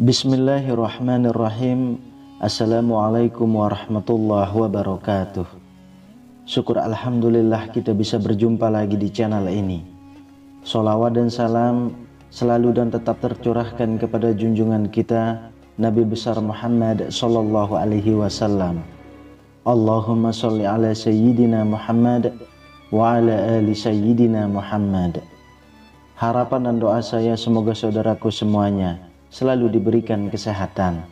Bismillahirrahmanirrahim. Assalamualaikum warahmatullahi wabarakatuh. Syukur alhamdulillah kita bisa berjumpa lagi di channel ini. Sholawat dan salam selalu dan tetap tercurahkan kepada junjungan kita Nabi besar Muhammad sallallahu alaihi wasallam. Allahumma sholli ala sayyidina Muhammad wa ala ali sayyidina Muhammad. Harapan dan doa saya semoga saudaraku semuanya selalu diberikan kesehatan,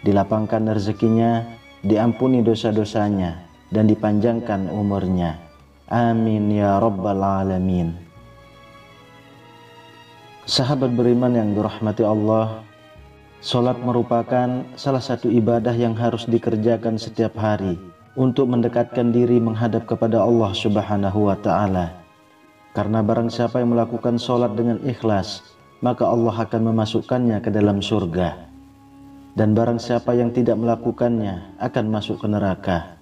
dilapangkan rezekinya, diampuni dosa-dosanya, dan dipanjangkan umurnya. Amin ya rabbal alamin. Sahabat beriman yang dirahmati Allah, sholat merupakan salah satu ibadah yang harus dikerjakan setiap hari untuk mendekatkan diri menghadap kepada Allah Subhanahu wa Ta'ala. Karena barang siapa yang melakukan sholat dengan ikhlas, maka Allah akan memasukkannya ke dalam surga, dan barang siapa yang tidak melakukannya akan masuk ke neraka.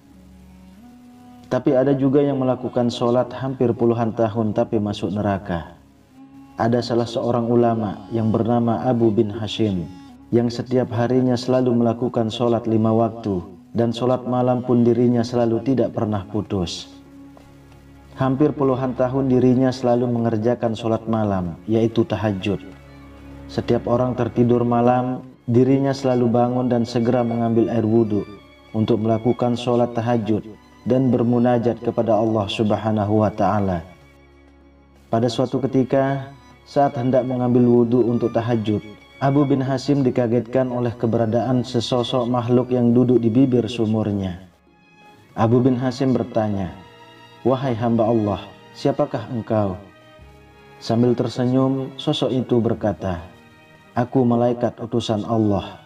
Tapi ada juga yang melakukan sholat hampir puluhan tahun tapi masuk neraka. Ada salah seorang ulama yang bernama Abu bin Hashim yang setiap harinya selalu melakukan sholat 5 waktu, dan sholat malam pun dirinya selalu tidak pernah putus. Hampir puluhan tahun dirinya selalu mengerjakan sholat malam, yaitu tahajud. Setiap orang tertidur malam, dirinya selalu bangun dan segera mengambil air wudhu untuk melakukan sholat tahajud dan bermunajat kepada Allah Subhanahu wa Ta'ala. Pada suatu ketika, saat hendak mengambil wudhu untuk tahajud, Abu bin Hashim dikagetkan oleh keberadaan sesosok makhluk yang duduk di bibir sumurnya. Abu bin Hashim bertanya, "Wahai hamba Allah, siapakah engkau?" Sambil tersenyum, sosok itu berkata, "Aku malaikat utusan Allah."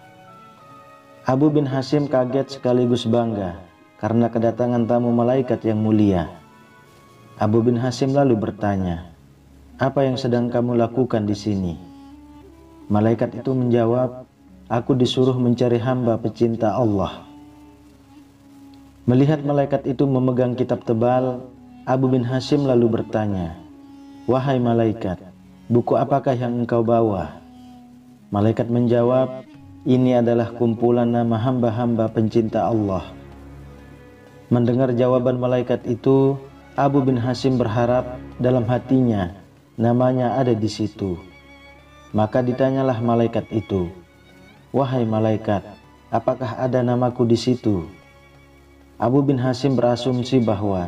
Abu bin Hashim kaget sekaligus bangga karena kedatangan tamu malaikat yang mulia. Abu bin Hashim lalu bertanya, "Apa yang sedang kamu lakukan di sini?" Malaikat itu menjawab, "Aku disuruh mencari hamba pecinta Allah." Melihat malaikat itu memegang kitab tebal, Abu bin Hashim lalu bertanya, "Wahai malaikat, buku apakah yang engkau bawa?" Malaikat menjawab, "Ini adalah kumpulan nama hamba-hamba pencinta Allah." Mendengar jawaban malaikat itu, Abu bin Hashim berharap dalam hatinya namanya ada di situ. Maka ditanyalah malaikat itu, "Wahai malaikat, apakah ada namaku di situ?" Abu bin Hashim berasumsi bahwa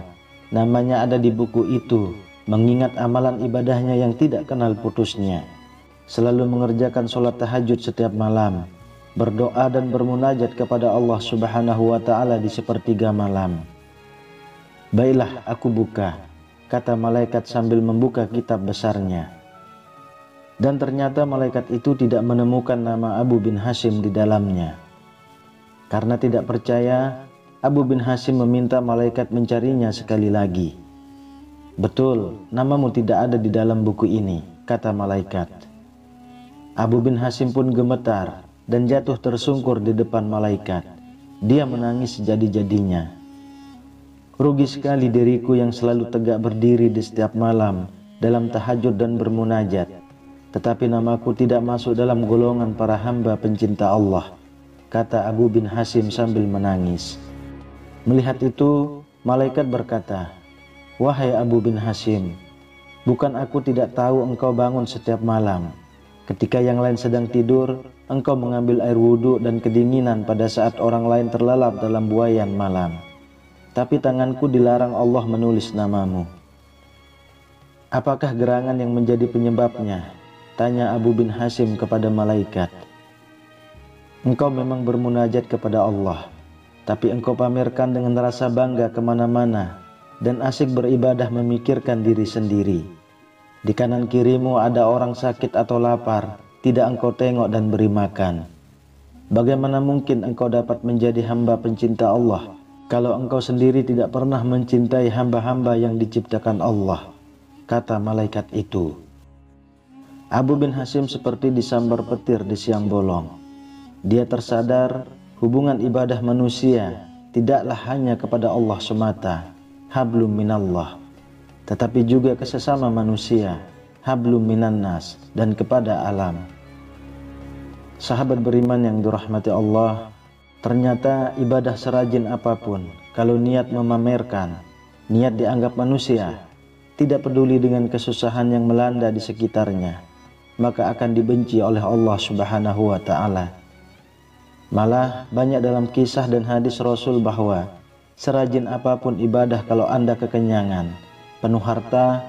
namanya ada di buku itu, mengingat amalan ibadahnya yang tidak kenal putusnya, selalu mengerjakan sholat tahajud setiap malam, berdoa dan bermunajat kepada Allah Subhanahu wa Ta'ala di sepertiga malam. "Baiklah, aku buka," kata malaikat sambil membuka kitab besarnya. Dan ternyata malaikat itu tidak menemukan nama Abu bin Hashim di dalamnya. Karena tidak percaya, Abu bin Hashim meminta malaikat mencarinya sekali lagi. "Betul, namamu tidak ada di dalam buku ini," kata malaikat. Abu bin Hashim pun gemetar dan jatuh tersungkur di depan malaikat. Dia menangis jadi-jadinya. "Rugi sekali diriku yang selalu tegak berdiri di setiap malam dalam tahajud dan bermunajat, tetapi namaku tidak masuk dalam golongan para hamba pencinta Allah," kata Abu bin Hashim sambil menangis. Melihat itu, malaikat berkata, "Wahai Abu bin Hashim, bukan aku tidak tahu engkau bangun setiap malam. Ketika yang lain sedang tidur, engkau mengambil air wudhu dan kedinginan pada saat orang lain terlelap dalam buayan malam. Tapi tanganku dilarang Allah menulis namamu." "Apakah gerangan yang menjadi penyebabnya?" tanya Abu bin Hashim kepada malaikat. "Engkau memang bermunajat kepada Allah, tapi engkau pamerkan dengan rasa bangga kemana-mana dan asik beribadah memikirkan diri sendiri. Di kanan kirimu ada orang sakit atau lapar, tidak engkau tengok dan beri makan. Bagaimana mungkin engkau dapat menjadi hamba pencinta Allah kalau engkau sendiri tidak pernah mencintai hamba-hamba yang diciptakan Allah," kata malaikat itu. Abu bin Hashim seperti disambar petir di siang bolong. Dia tersadar hubungan ibadah manusia tidaklah hanya kepada Allah semata, hablum minallah, tetapi juga ke sesama manusia, hablum minannas, dan kepada alam. Sahabat beriman yang dirahmati Allah, ternyata ibadah serajin apapun, kalau niat memamerkan, niat dianggap manusia, tidak peduli dengan kesusahan yang melanda di sekitarnya, maka akan dibenci oleh Allah Subhanahu wa Ta'ala. Malah banyak dalam kisah dan hadis Rasul bahwa serajin apapun ibadah, kalau Anda kekenyangan, penuh harta,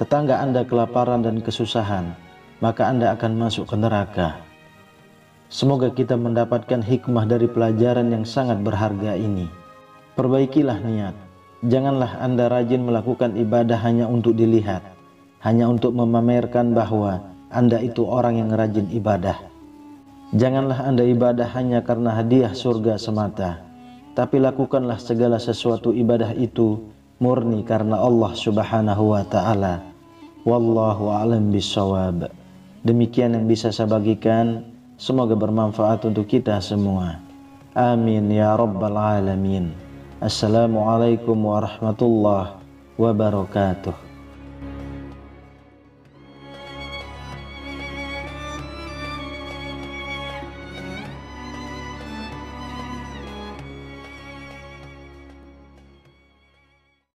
tetangga Anda kelaparan dan kesusahan, maka Anda akan masuk ke neraka. Semoga kita mendapatkan hikmah dari pelajaran yang sangat berharga ini. Perbaikilah niat. Janganlah Anda rajin melakukan ibadah hanya untuk dilihat, hanya untuk memamerkan bahwa Anda itu orang yang rajin ibadah. Janganlah Anda ibadah hanya karena hadiah surga semata, tapi lakukanlah segala sesuatu ibadah itu murni karena Allah Subhanahu wa Ta'ala. Wallahu a'lam bishawab. Demikian yang bisa saya bagikan, semoga bermanfaat untuk kita semua. Amin ya rabbal alamin. Assalamualaikum warahmatullahi wabarakatuh.